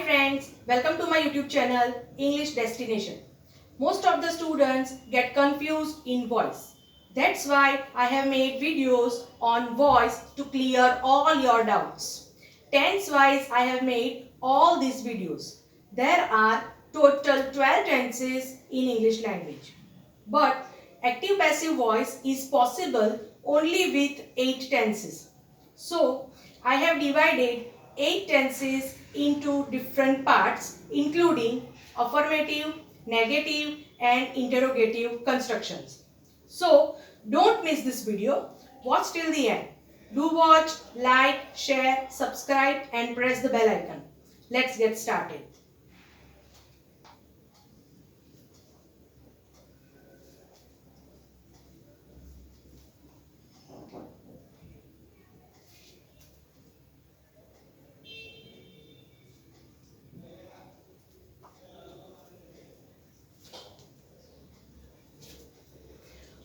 friends, welcome to my YouTube channel English Destination. Most of the students get confused in voice. That's why I have made videos on voice to clear all your doubts. Tense wise I have made all these videos. There are total 12 tenses in English language. But active passive voice is possible only with 8 tenses. So I have divided 8 tenses into different parts including affirmative, negative and interrogative constructions. So don't miss this video. Watch till the end. Do watch, like, share, subscribe and press the bell icon. Let's get started.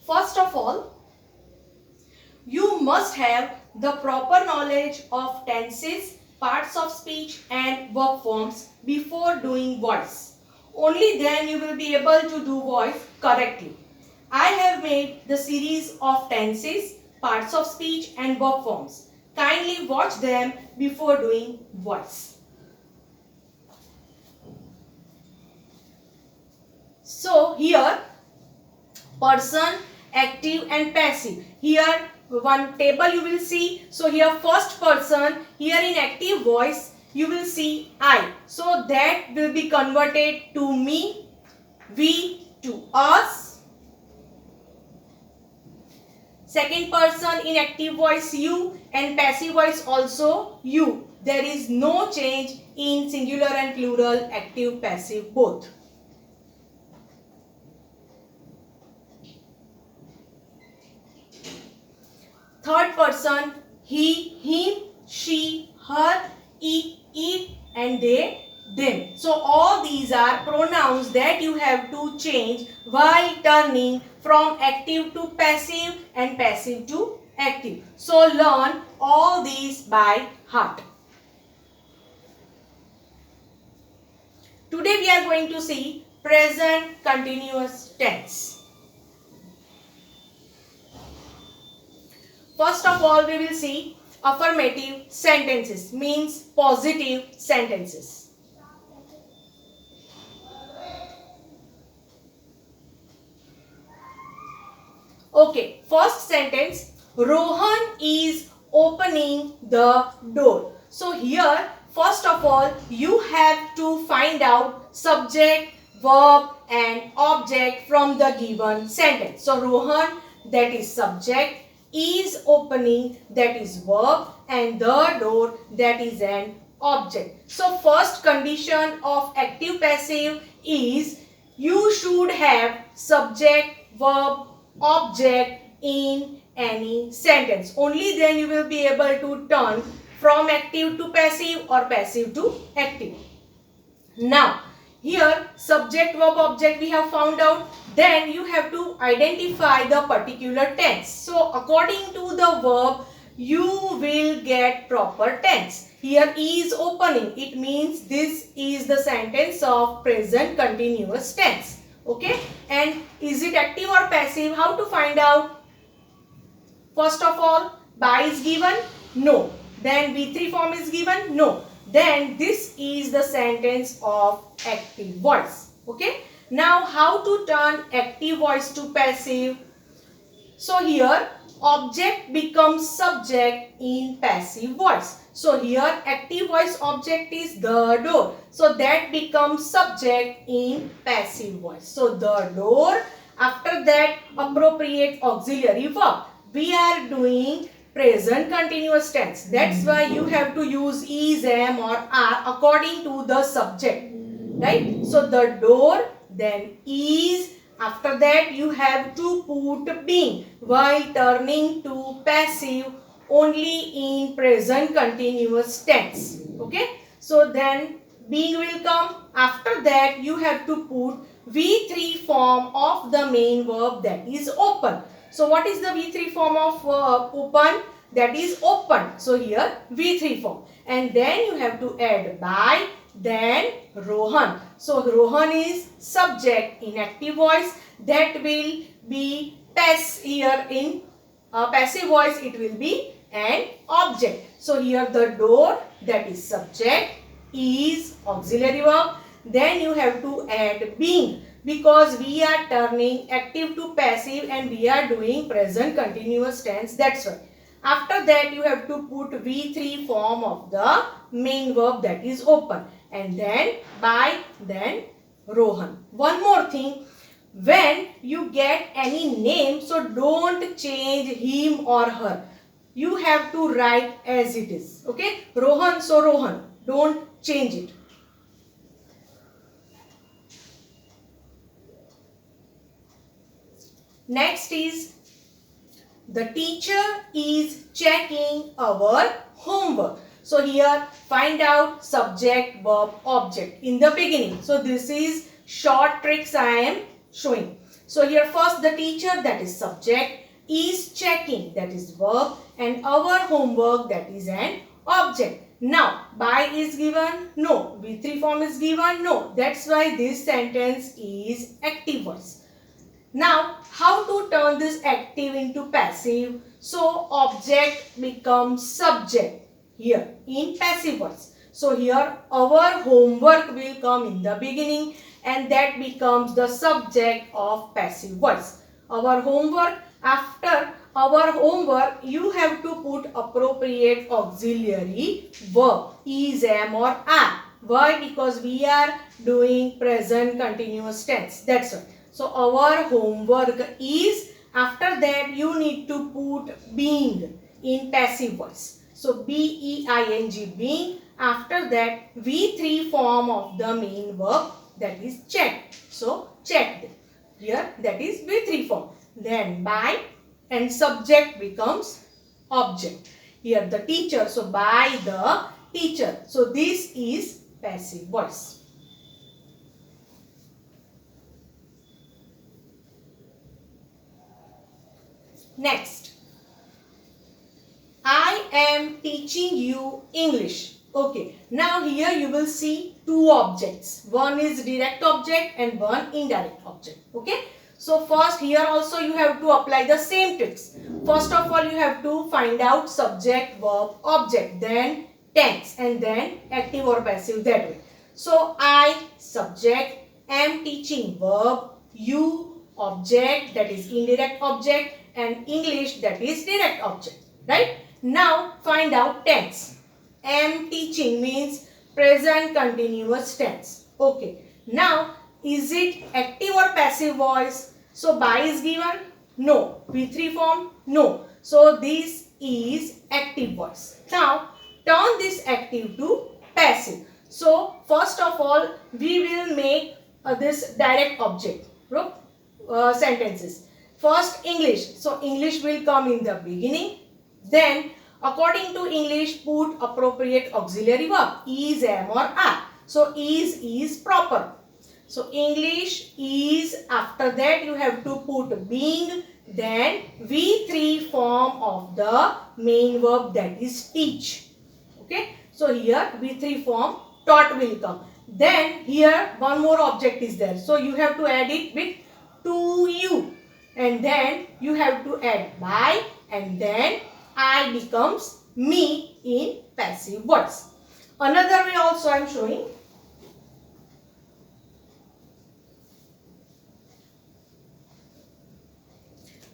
First of all, you must have the proper knowledge of tenses, parts of speech and verb forms before doing voice. Only then you will be able to do voice correctly. I have made the series of tenses, parts of speech and verb forms. Kindly watch them before doing voice. So here, person, active and passive. Here one table you will see. So here first person, here in active voice you will see I. So that will be converted to me, we to us. Second person in active voice you and passive voice also you. There is no change in singular and plural, active, passive both. Third person, he, him, she, her, it and they, them. So all these are pronouns that you have to change while turning from active to passive and passive to active. So learn all these by heart. Today we are going to see present continuous tense. First of all, we will see affirmative sentences, means positive sentences. Okay, first sentence, Rohan is opening the door. So here, first of all, you have to find out subject, verb and object from the given sentence. So Rohan, that is subject, is opening, that is verb, and the door, that is an object. So first condition of active passive is you should have subject, verb, object in any sentence. Only then you will be able to turn from active to passive or passive to active. Now here subject, verb, object we have found out. Then you have to identify the particular tense. So according to the verb, you will get proper tense. Here is opening. It means this is the sentence of present continuous tense. Okay. And is it active or passive? How to find out? First of all, by is given? No. Then V3 form is given? No. Then this is the sentence of active voice. Okay. Now how to turn active voice to passive? So here object becomes subject in passive voice. So here active voice object is the door. So that becomes subject in passive voice. So the door. After that appropriate auxiliary verb. We are doing present continuous tense. That's why you have to use is, am or are according to the subject. Right? So the door, then is, after that you have to put being while turning to passive only in present continuous tense. Okay. So then being will come. After that you have to put V3 form of the main verb, that is open. So what is the V3 form of open? That is open. So here V3 form. And then you have to add by then Rohan. So Rohan is subject in active voice. That will be here in passive voice. It will be an object. So here the door, that is subject, is auxiliary verb. Then you have to add being, because we are turning active to passive and we are doing present continuous tense. That's why. After that you have to put V3 form of the main verb, that is open, and then by, then Rohan. One more thing, when you get any name, so don't change him or her. You have to write as it is. Okay, Rohan, so Rohan, don't change it. Next is, the teacher is checking our homework. So here find out subject, verb, object in the beginning. So this is short tricks I am showing. So here first the teacher, that is subject, is checking, that is verb, and our homework, that is an object. Now by is given? No. V3 form is given? No. That's why this sentence is active voice. Now, how to turn this active into passive? So, object becomes subject here in passive voice. So, here our homework will come in the beginning and that becomes the subject of passive voice. Our homework, after our homework, you have to put appropriate auxiliary verb, is, am or are. Why? Because we are doing present continuous tense. That's why. So our homework is, after that you need to put being in passive voice. So B-E-I-N-G, being. After that V3 form of the main verb, that is checked. So checked. Here that is V3 form. Then by and subject becomes object. Here the teacher. So by the teacher. So this is passive voice. Next, I am teaching you English. Okay, now here you will see two objects. One is direct object and one indirect object. Okay, so first here also you have to apply the same tricks. First of all you have to find out subject, verb, object, then tense, and then active or passive, that way. So I, subject, am teaching, verb, you, object, that is indirect object, and English, that is direct object, right? Now find out tense. Am teaching means present continuous tense. Okay, now is it active or passive voice? So by is given? No. V3 form? No. So this is active voice. Now turn this active to passive. So first of all we will make this direct object sentences. First English. So English will come in the beginning. Then according to English put appropriate auxiliary verb, is, am or are. So is proper. So English is, after that you have to put being, then V3 form of the main verb, that is teach. Okay. So here V3 form taught will come. Then here one more object is there. So you have to add it with to you. And then you have to add by, and then I becomes me in passive voice. Another way also I am showing.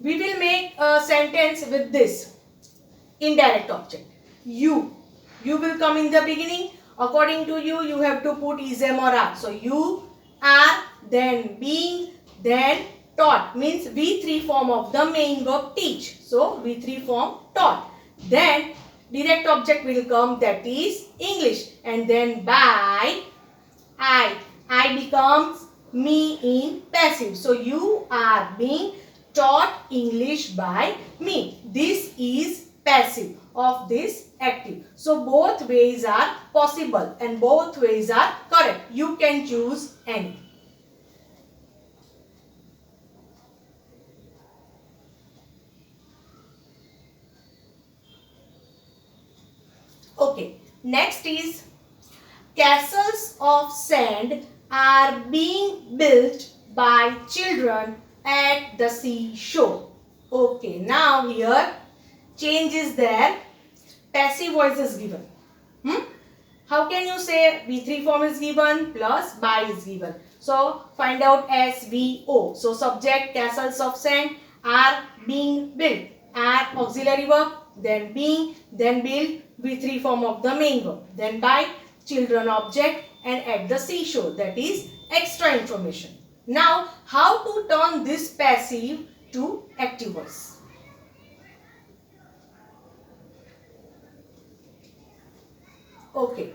We will make a sentence with this indirect object. You will come in the beginning. According to you, you have to put is, am or are. So you are, then being, then taught, means V3 form of the main verb teach. So V3 form taught. Then direct object will come, that is English, and then by I becomes me in passive. So you are being taught English by me. This is passive of this active. So both ways are possible and both ways are correct. You can choose any. Okay, next is castles of sand are being built by children at the seashore. Okay, now here change is there. Passive voice is given. How can you say V3 form is given plus by is given? So find out SVO. So subject castles of sand are being built. Are auxiliary verb, then being, then build, V3 form of the main verb. Then by, children object, and at the seashore. That is extra information. Now how to turn this passive to active voice? Okay.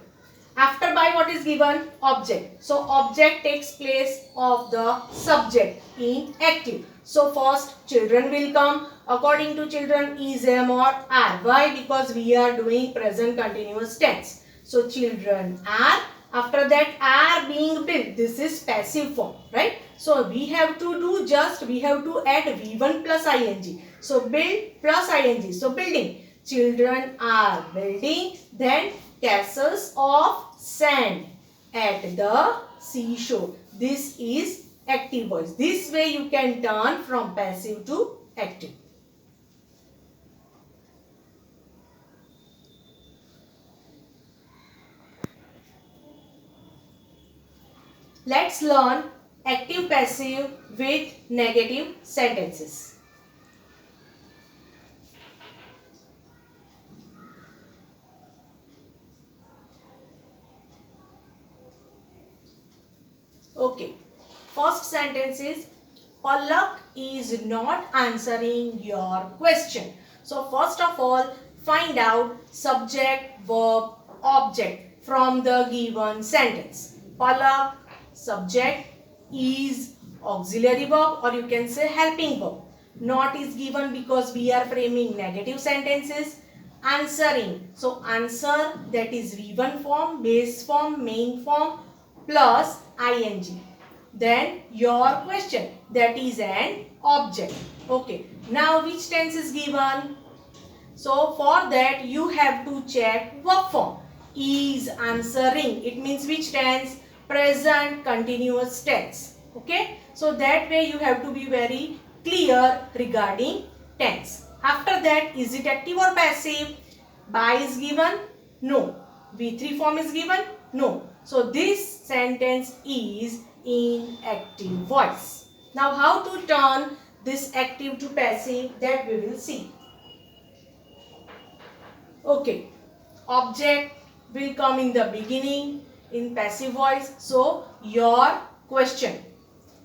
After by what is given? Object. So object takes place of the subject in active. So first children will come. According to children is, am or are. Why? Because we are doing present continuous tense. So children are. After that are being built. This is passive form, right? So we have to do just, we have to add V1 plus ing. So build plus ing. So building. Children are building. Then castles of sand at the seashore. This is active voice. This way you can turn from passive to active. Let's learn active passive with negative sentences. Okay. First sentence is Palak is not answering your question. So first of all, find out subject, verb, object from the given sentence. Palak, subject, is auxiliary verb, or you can say helping verb. Not is given because we are framing negative sentences. Answering. So answer, that is V1 form, base form, main form plus ing. Then your question, that is an object. Okay. Now which tense is given? So for that you have to check verb form. Is answering. It means which tense? Present continuous tense. Okay. So that way you have to be very clear regarding tense. After that, is it active or passive? By is given? No. V3 form is given? No. So this sentence is in active voice. Now how to turn this active to passive, that we will see. Okay. Object will come in the beginning in passive voice. So your question.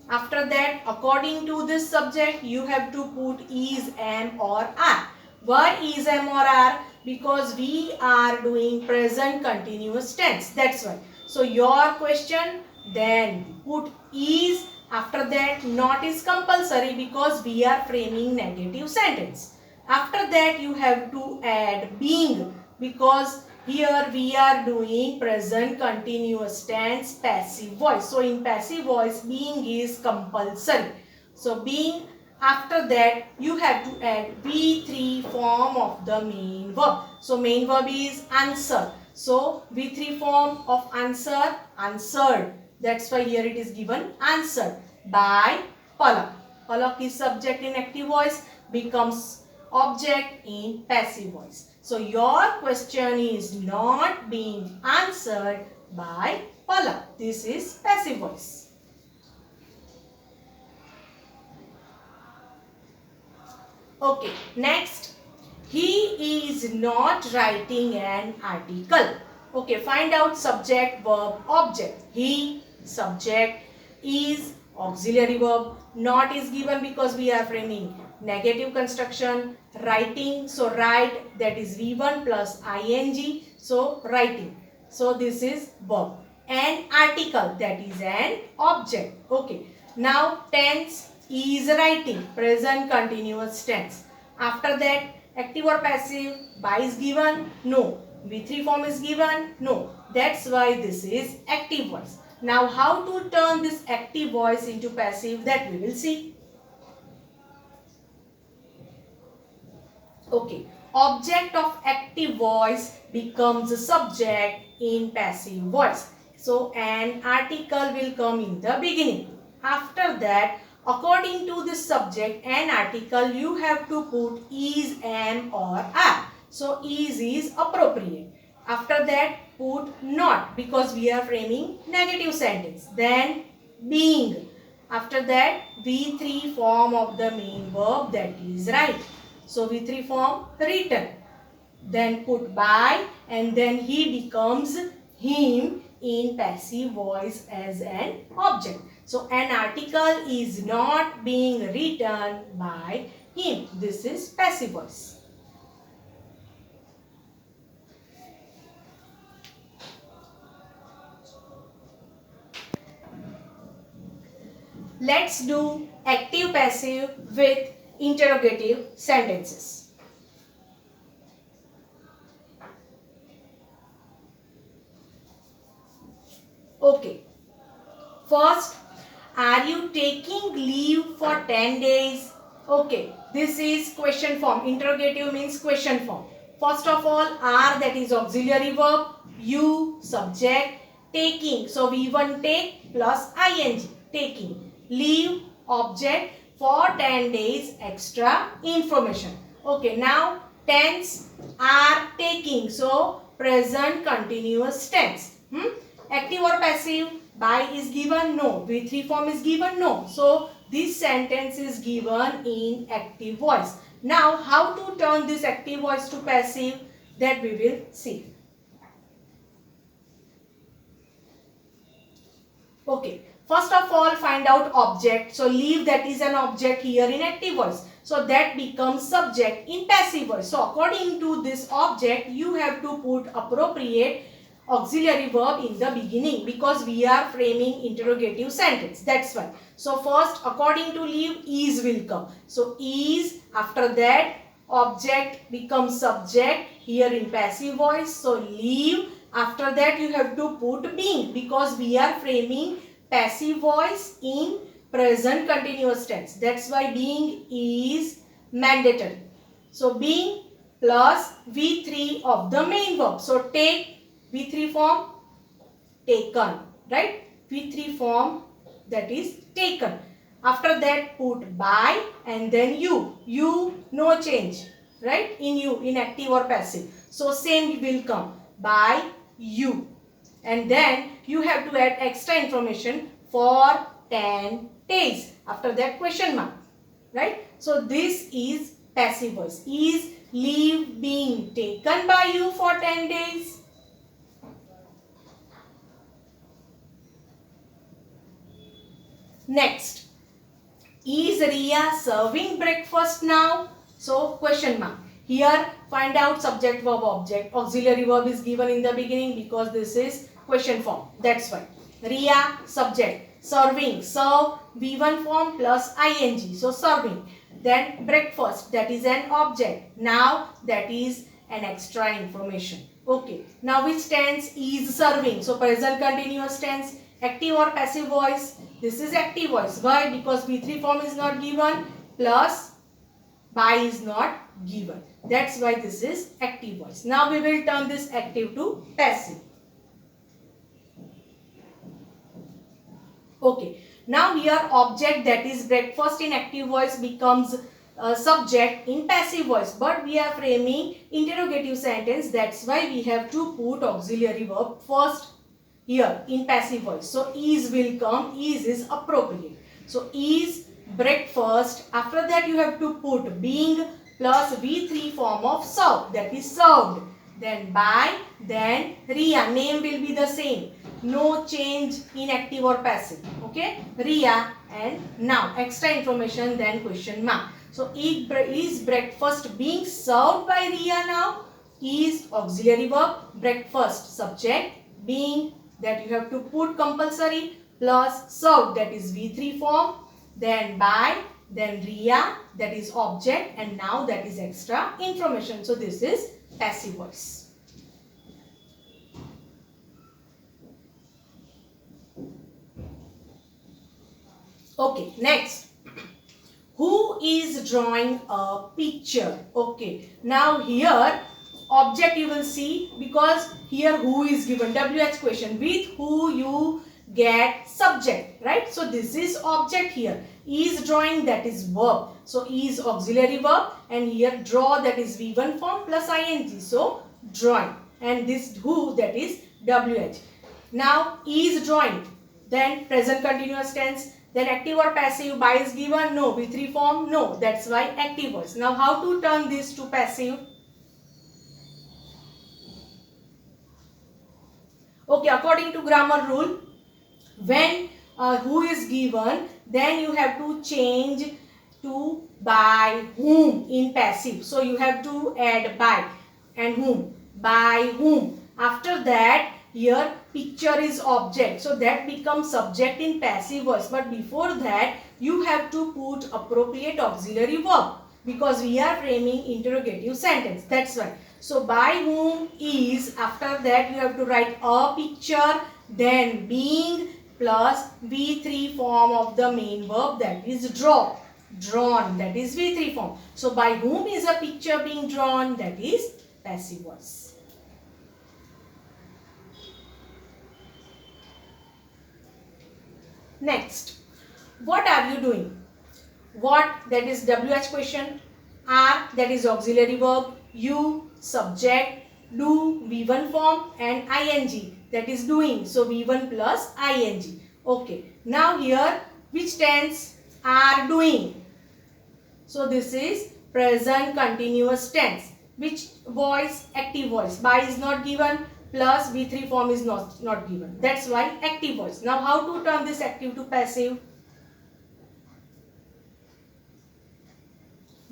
After that, according to this subject, you have to put is, am or are. Why is, am or are? Because we are doing present continuous tense. That's why. So your question, then put is. After that, not is compulsory because we are framing negative sentence. After that, you have to add being because here we are doing present continuous tense passive voice. So in passive voice, being is compulsory. So being, after that you have to add V3 form of the main verb. So main verb is answer. So V3 form of answer, answered. That's why here it is given answered by Palak. Palak is subject in active voice, becomes object in passive voice. So your question is not being answered by Palak. This is passive voice. Okay, next. He is not writing an article. Okay, find out subject, verb, object. He, subject, is auxiliary verb. Not is given because we are framing negative construction. Writing, so write, that is V1 plus ing. So writing. So this is verb. An article, that is an object. Okay. Now tense is writing, present continuous tense. After that, active or passive, by is given? No. V3 form is given? No. That's why this is active voice. Now how to turn this active voice into passive, that we will see. Okay. object of active voice becomes a subject in passive voice. So an article will come in the beginning. After that, according to this subject and article, you have to put is, am or are. So is appropriate. After that, put not because we are framing negative sentence. Then being. After that, V3 form of the main verb, that is right. So V3 form written. Then put by and then he becomes him in passive voice as an object. So an article is not being written by him. This is passive voice. Let's do active passive with interrogative sentences. Okay. First, are you taking leave for 10 days? Okay. This is question form. Interrogative means question form. First of all, are, that is auxiliary verb. You, subject. Taking. So, V1 take plus ing. Taking. Leave, object. For 10 days, extra information. Okay. Now, tense, are, taking. So, present continuous tense. Active or passive? By is given? No. V3 form is given? No. So, this sentence is given in active voice. Now, how to turn this active voice to passive? That we will see. Okay. First of all, find out object. So, leave, that is an object here in active voice. So, that becomes subject in passive voice. So, according to this object, you have to put appropriate auxiliary verb in the beginning because we are framing interrogative sentence. That's why. So, first, according to leave, is will come. So, is, after that, object becomes subject here in passive voice. So, leave, after that, you have to put being because we are framing passive voice in present continuous tense. That's why being is mandatory. So, being plus V3 of the main verb. So, take, V3 form taken, right? V3 form, that is taken. After that, put by and then you. You, no change, right? In you, in active or passive. So, same will come by you. And then you have to add extra information for 10 days. After that, question mark, right? So, this is passive voice. Is leave being taken by you for 10 days? Next, is Ria serving breakfast now? So, question mark. Here, find out subject, verb, object. Auxiliary verb is given in the beginning because this is question form. That's why. Ria, subject. Serving, serve, V1 form plus ing. So, serving. Then, breakfast, that is an object. Now, that is an extra information. Okay. Now, which tense is serving? So, present continuous tense. Active or passive voice? This is active voice. Why? Because V3 form is not given plus by is not given. That's why this is active voice. Now we will turn this active to passive. Okay. Now here object, that is breakfast in active voice, becomes subject in passive voice. But we are framing interrogative sentence. That's why we have to put auxiliary verb first here in passive voice. So, is will come. Is appropriate. So, is breakfast. After that, you have to put being plus V3 form of serve. That is served. Then by. Then Ria. Name will be the same. No change in active or passive. Okay. Ria and now. Extra information, then question mark. So, is breakfast being served by Ria now? Is auxiliary verb. Breakfast subject. Being, that you have to put compulsory, plus served, that is V3 form, then by, then Ria, that is object, and now that is extra information. So, this is passive voice. Okay, next. Who is drawing a picture? Okay. Now here object you will see, because here who is given, WH question, with who you get subject, right? So this is object here. Is drawing, that is verb. So is auxiliary verb, and here draw, that is V1 form plus ing. So drawing, and this who, that is WH. Now is drawing, then present continuous tense, then active or passive. By is given, no. V3 form, no. That's why active voice. Now how to turn this to passive? Okay, according to grammar rule, when who is given, then you have to change to by whom in passive. So you have to add by and whom. By whom. After that, here picture is object. So that becomes subject in passive voice. But before that, you have to put appropriate auxiliary verb, because we are framing interrogative sentence. That's why. So by whom is, after that you have to write a picture, then being plus V3 form of the main verb, that is draw. Drawn, that is V3 form. So by whom is a picture being drawn, that is passive voice. Next, what are you doing? What, that is WH question. Are, that is auxiliary verb. You, subject. Do, V1 form, and ing, that is doing. So V1 plus ing. Okay. Now here, which tense? Are doing. So this is present continuous tense. Which voice? Active voice. By is not given, plus V3 form is not given. That's why active voice. Now how to turn this active to passive?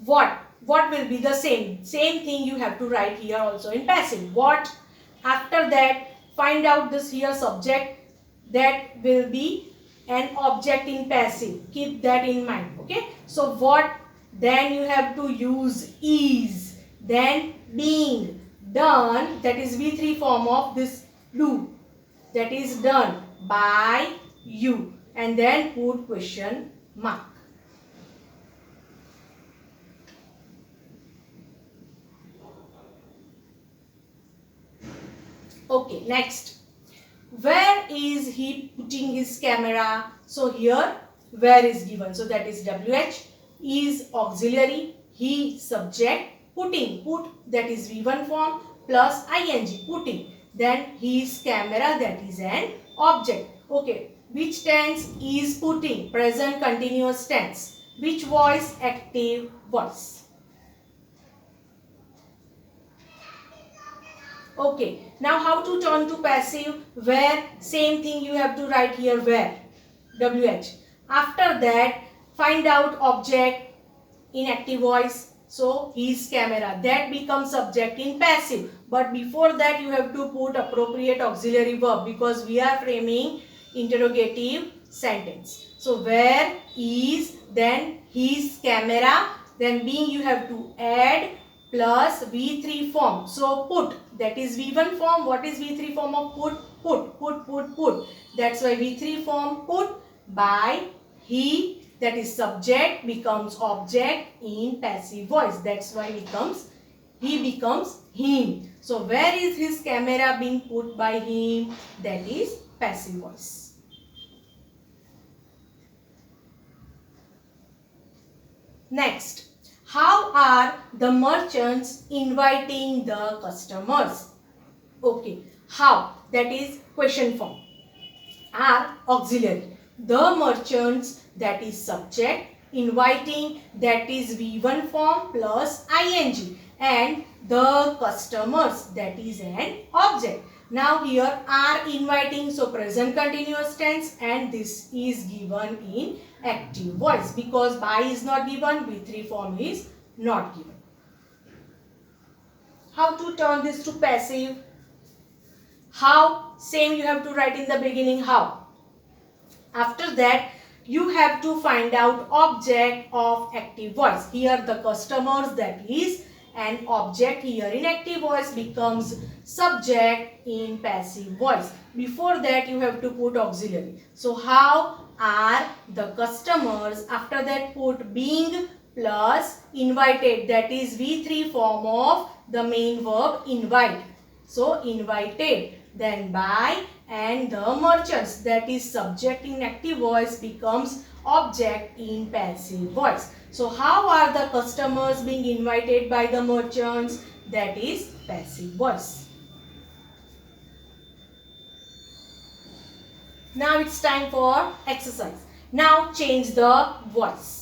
What will be the same thing you have to write here also in passive. What? After that, find out this here subject, that will be an object in passive. Keep that in mind. Okay. So what? Then you have to use is. Then being. Done, that is V3 form of this do. That is done by you. And then put question mark. Okay, next. Where is he putting his camera? So here, where is given. So that is WH. Is auxiliary. He subject. Putting. Put, that is V1 form plus ing. Putting. Then his camera, that is an object. Okay. Which tense is putting? Present continuous tense. Which voice? Active voice. Okay, now how to turn to passive? Where? Same thing you have to write here, where? WH. After that, find out object in active voice. So, his camera. That becomes subject in passive. But before that, you have to put appropriate auxiliary verb, because we are framing interrogative sentence. So, where is, then his camera, then being you have to add plus V3 form. So put, that is V1 form. What is V3 form of put? Put. That's why V3 form put by he, that is subject, becomes object in passive voice. That's why he becomes him. So where is his camera being put by him? That is passive voice. Next. How are the merchants inviting the customers? Okay. How? That is question form. Are auxiliary. The merchants, that is subject. Inviting, that is V1 form plus ing. And the customers, that is an object. Now here are inviting, so present continuous tense, and this is given in active voice, because by is not given, V3 form is not given. How to turn this to passive? How? Same you have to write in the beginning, how. After that, you have to find out object of active voice. Here the customers, that is an object here in active voice, becomes subject in passive voice. Before that, you have to put auxiliary. So how? are the customers. After that put being plus invited, that is V3 form of the main verb invite. So invited, then by, and the merchants, that is subject in active voice becomes object in passive voice. So how are the customers being invited by the merchants? That is passive voice. Now it's time for exercise. Now change the voice.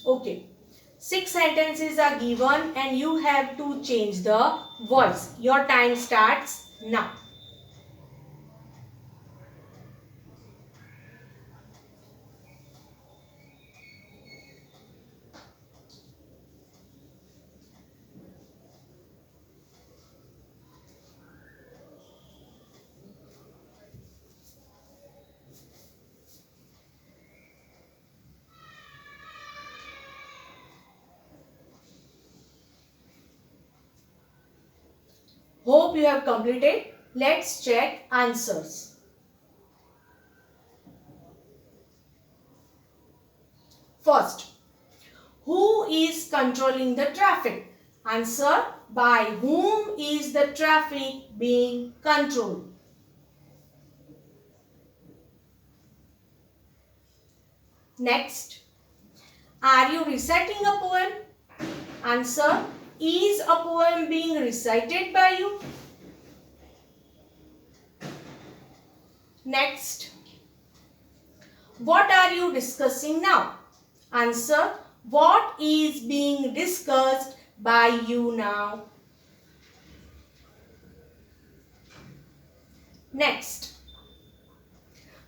Okay. 6 sentences are given and you have to change the voice. Your time starts now. Hope you have completed. Let's check answers. First, who is controlling the traffic? Answer, by whom is the traffic being controlled? Next, are you reciting a poem? Answer, is a poem being recited by you? Next, what are you discussing now? Answer, what is being discussed by you now? Next,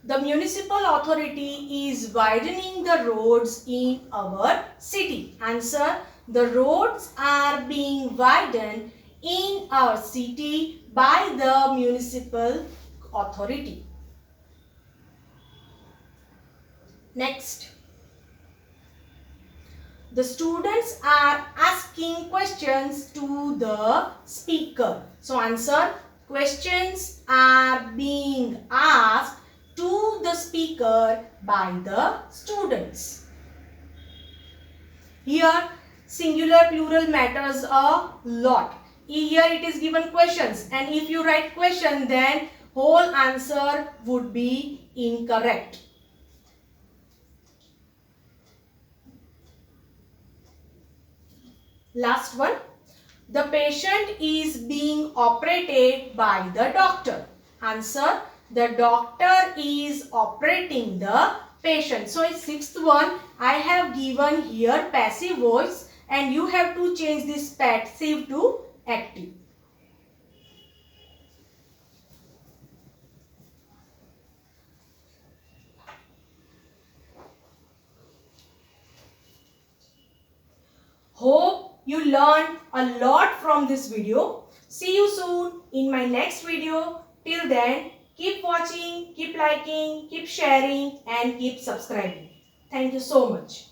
the municipal authority is widening the roads in our city. Answer, the roads are being widened in our city by the municipal authority. Next, the students are asking questions to the speaker. So answer, questions are being asked to the speaker by the students. Here singular plural matters a lot. Here it is given questions, and if you write question then whole answer would be incorrect. Last one, the patient is being operated by the doctor. Answer, the doctor is operating the patient. So in sixth one, I have given here passive voice and you have to change this passive to active. Hope you learned a lot from this video. See you soon in my next video. Till then, keep watching, keep liking, keep sharing and keep subscribing. Thank you so much.